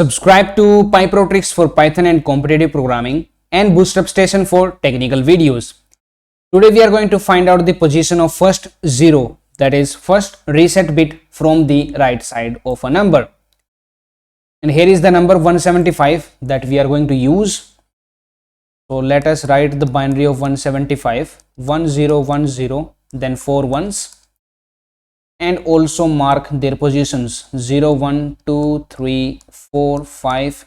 Subscribe to PyProTricks for Python and competitive programming and Bootstrap Station for technical videos. Today we are going to find out the position of first 0, that is first reset bit from the right side of a number. And here is the number 175 that we are going to use. So let us write the binary of 175, 1010, then 4 ones, and also mark their positions 0, 1, 2, 3, 4, 5,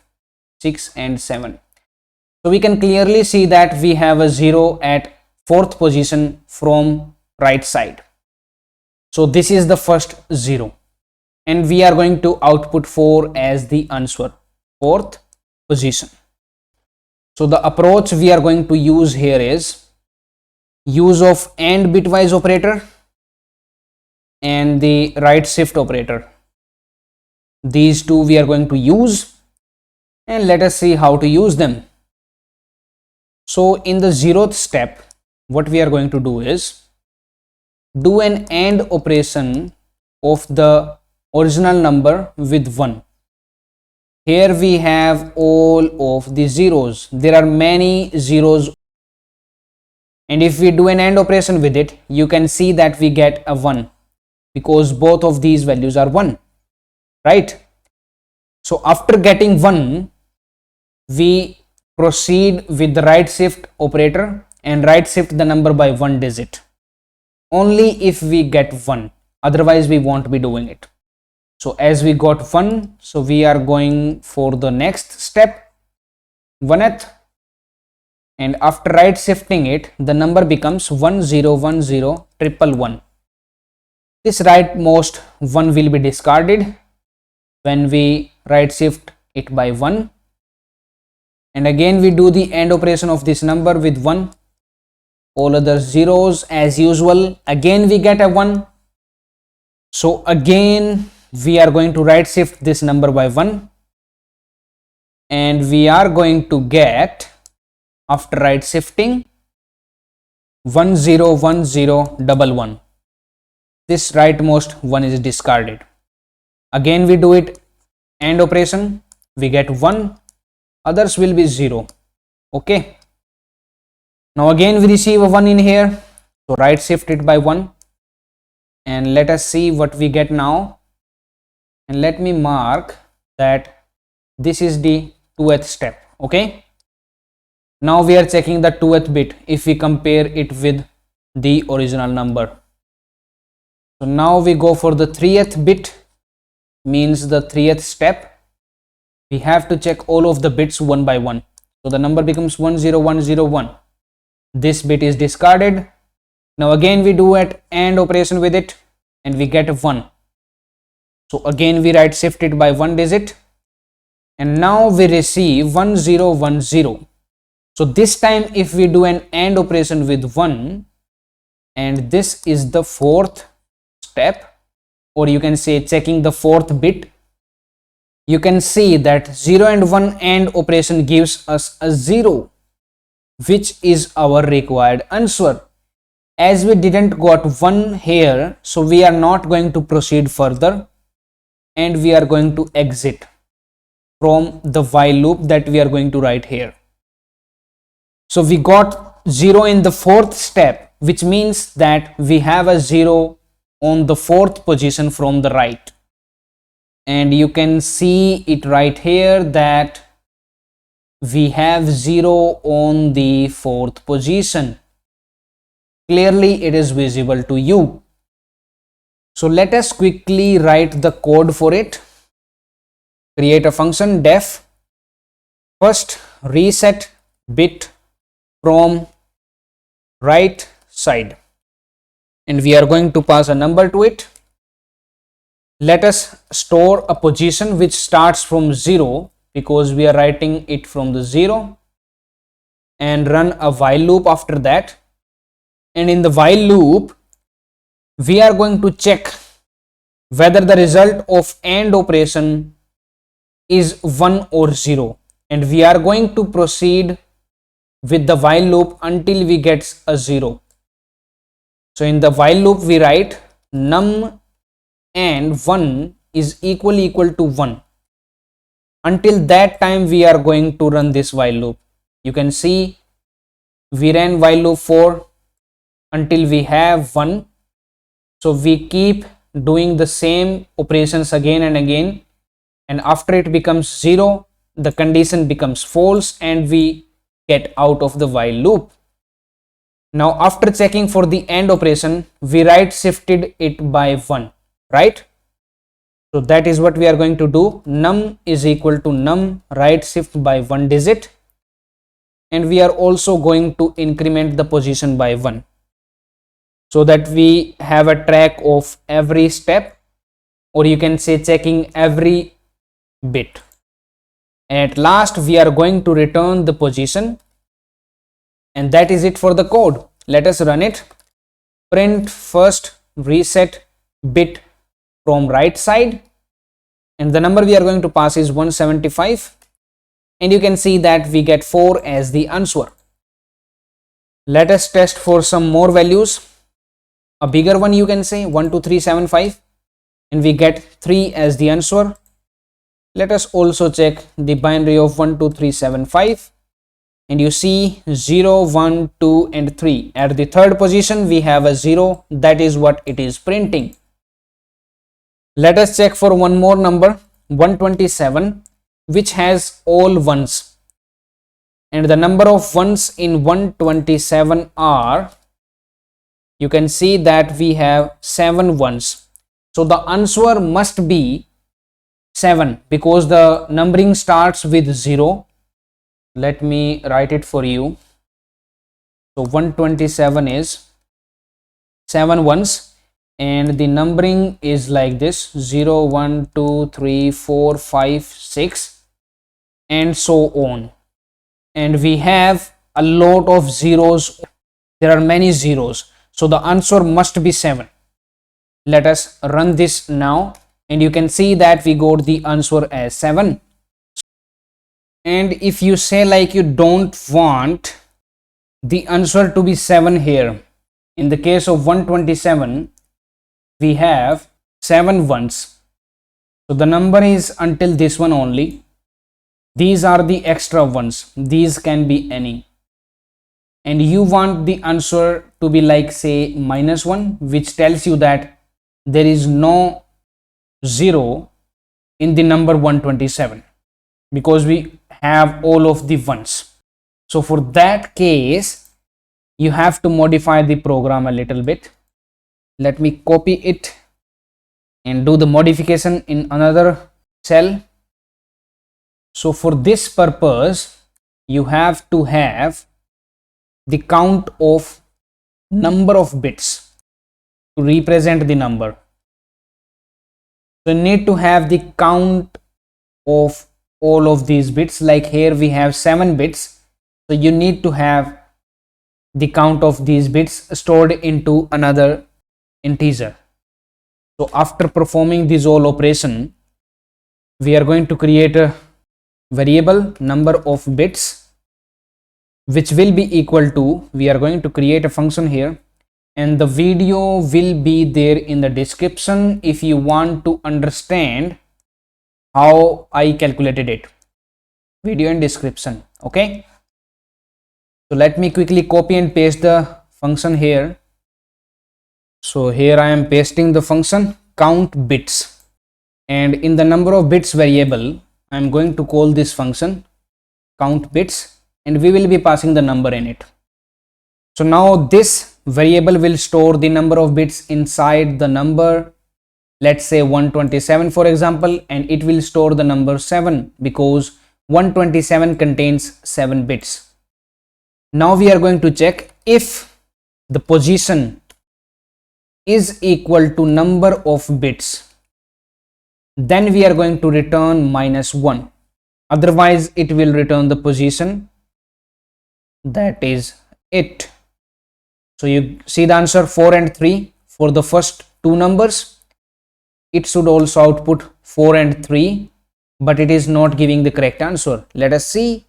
6 and 7. So we can clearly see that we have a 0 at 4th position from right side. So this is the first 0 and we are going to output 4 as the answer, 4th position. So the approach we are going to use here is use of AND bitwise operator and the right shift operator. These two we are going to use, and let us see how to use them. So in the 0th step, what we are going to do is do an AND operation of the original number with 1. Here we have all of the zeros. There are many zeros, and if we do an AND operation with it, you can see that we get a 1 because both of these values are 1, right? So after getting 1, we proceed with the right shift operator and right shift the number by 1 digit. Only if we get 1, otherwise we won't be doing it. So as we got 1, so we are going for the next step, 1th, and after right shifting it, the number becomes 10101111. This rightmost 1 will be discarded when we right shift it by 1, and again we do the AND operation of this number with 1. All other zeros as usual, again we get a 1. So again we are going to right shift this number by 1, and we are going to get, after right shifting, 101011. This rightmost 1 is discarded. Again we do it AND operation, we get 1, others will be 0. Okay, now again we receive a 1 in here, so right shift it by 1, and let us see what we get now. And let me mark that this is the 2th step. Okay, now we are checking the 2th bit if we compare it with the original number. So now we go for the 3th bit, means the 3th step. We have to check all of the bits one by one. So the number becomes 10101. This bit is discarded. Now again we do an AND operation with it and we get a 1. So again we right shift it by 1 digit, and now we receive 1010. So this time if we do an AND operation with 1, and this is the 4th step, or you can say checking the 4th bit, you can see that 0 and 1 AND operation gives us a 0, which is our required answer. As we didn't got 1 here, so we are not going to proceed further, and we are going to exit from the while loop that we are going to write here. So we got 0 in the 4th step, which means that we have a 0 on the 4th position from the right, and you can see it right here that we have 0 on the 4th position. Clearly it is visible to you. So let us quickly write the code for it. Create a function def first reset bit from right side, and we are going to pass a number to it. Let us store a position which starts from 0 because we are writing it from the 0, and run a while loop after that. And in the while loop we are going to check whether the result of AND operation is 1 or 0, and we are going to proceed with the while loop until we get a 0. So in the while loop we write num and 1 is equal to 1 Until that time we are going to run this while loop. You can see we ran while loop for until we have 1. So we keep doing the same operations again and again, and after it becomes 0, the condition becomes false and we get out of the while loop. Now after checking for the AND operation, we right shifted it by 1, right? So that is what we are going to do. Num is equal to num right shift by 1 digit, and we are also going to increment the position by 1, so that we have a track of every step, or you can say checking every bit. At last we are going to return the position, and that is it for the code. Let us run it. Print first reset bit from right side, and the number we are going to pass is 175, and you can see that we get 4 as the answer. Let us test for some more values. A bigger one, you can say 12375, and we get 3 as the answer. Let us also check the binary of 12375, and you see 0, 1, 2 and 3. At the third position we have a 0, that is what it is printing. Let us check for one more number, 127, which has all ones, and the number of ones in 127 are, you can see that we have 7 ones. So the answer must be 7, because the numbering starts with 0. Let me write it for you. So 127 is 7 ones, and the numbering is like this: 0, 1, 2, 3, 4, 5, 6 and so on. And we have a lot of zeros. There are many zeros, so the answer must be 7. Let us run this now, and you can see that we got the answer as 7. And if you say like you don't want the answer to be 7 here, in the case of 127 we have 7 ones, so the number is until this one only. These are the extra ones, these can be any, and you want the answer to be like say -1, which tells you that there is no 0 in the number 127, because we have all of the ones. So for that case you have to modify the program a little bit. Let me copy it and do the modification in another cell. So for this purpose you have to have the count of number of bits to represent the number. So you need to have the count of all of these bits. Like here we have 7 bits, so you need to have the count of these bits stored into another integer. So after performing this whole operation, we are going to create a variable number of bits, which will be equal to, we are going to create a function here, and the video will be there in the description if you want to understand how I calculated it. Video in description. Okay, so let me quickly copy and paste the function here. So here I am pasting the function count bits, and in the number of bits variable I am going to call this function count bits, and we will be passing the number in it. So now this variable will store the number of bits inside the number, let's say 127 for example, and it will store the number 7 because 127 contains 7 bits. Now we are going to check if the position is equal to number of bits, then we are going to return -1, otherwise it will return the position, that is it. So you see the answer 4 and 3 for the first two numbers. It should also output 4 and 3, but it is not giving the correct answer. Let us see.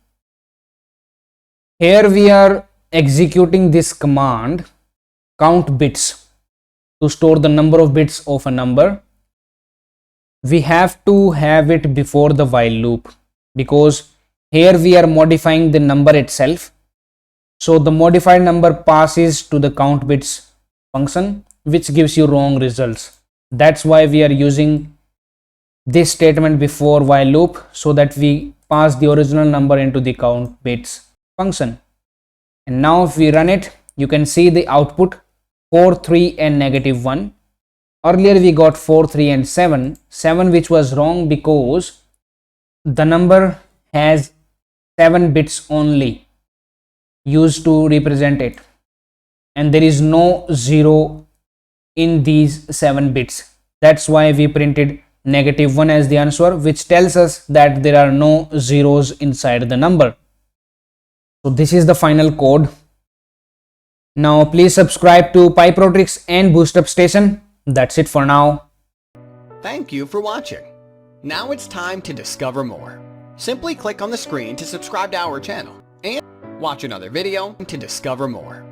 Here we are executing this command count bits to store the number of bits of a number. We have to have it before the while loop. because here we are modifying the number itself. So the modified number passes to the count bits function, which gives you wrong results. That's why we are using this statement before while loop, so that we pass the original number into the count bits function. And now if we run it, you can see the output 4, 3 and -1. Earlier we got 4, 3 and 7, which was wrong because the number has 7 bits only used to represent it, and there is no 0 in these 7 bits. That's why we printed -1 as the answer, which tells us that there are no zeros inside the number. So this is the final code. Now please subscribe to PyProTricks and Boostup Station. That's it for now. Thank you for watching. Now it's time to discover more. Simply click on the screen to subscribe to our channel and watch another video to discover more.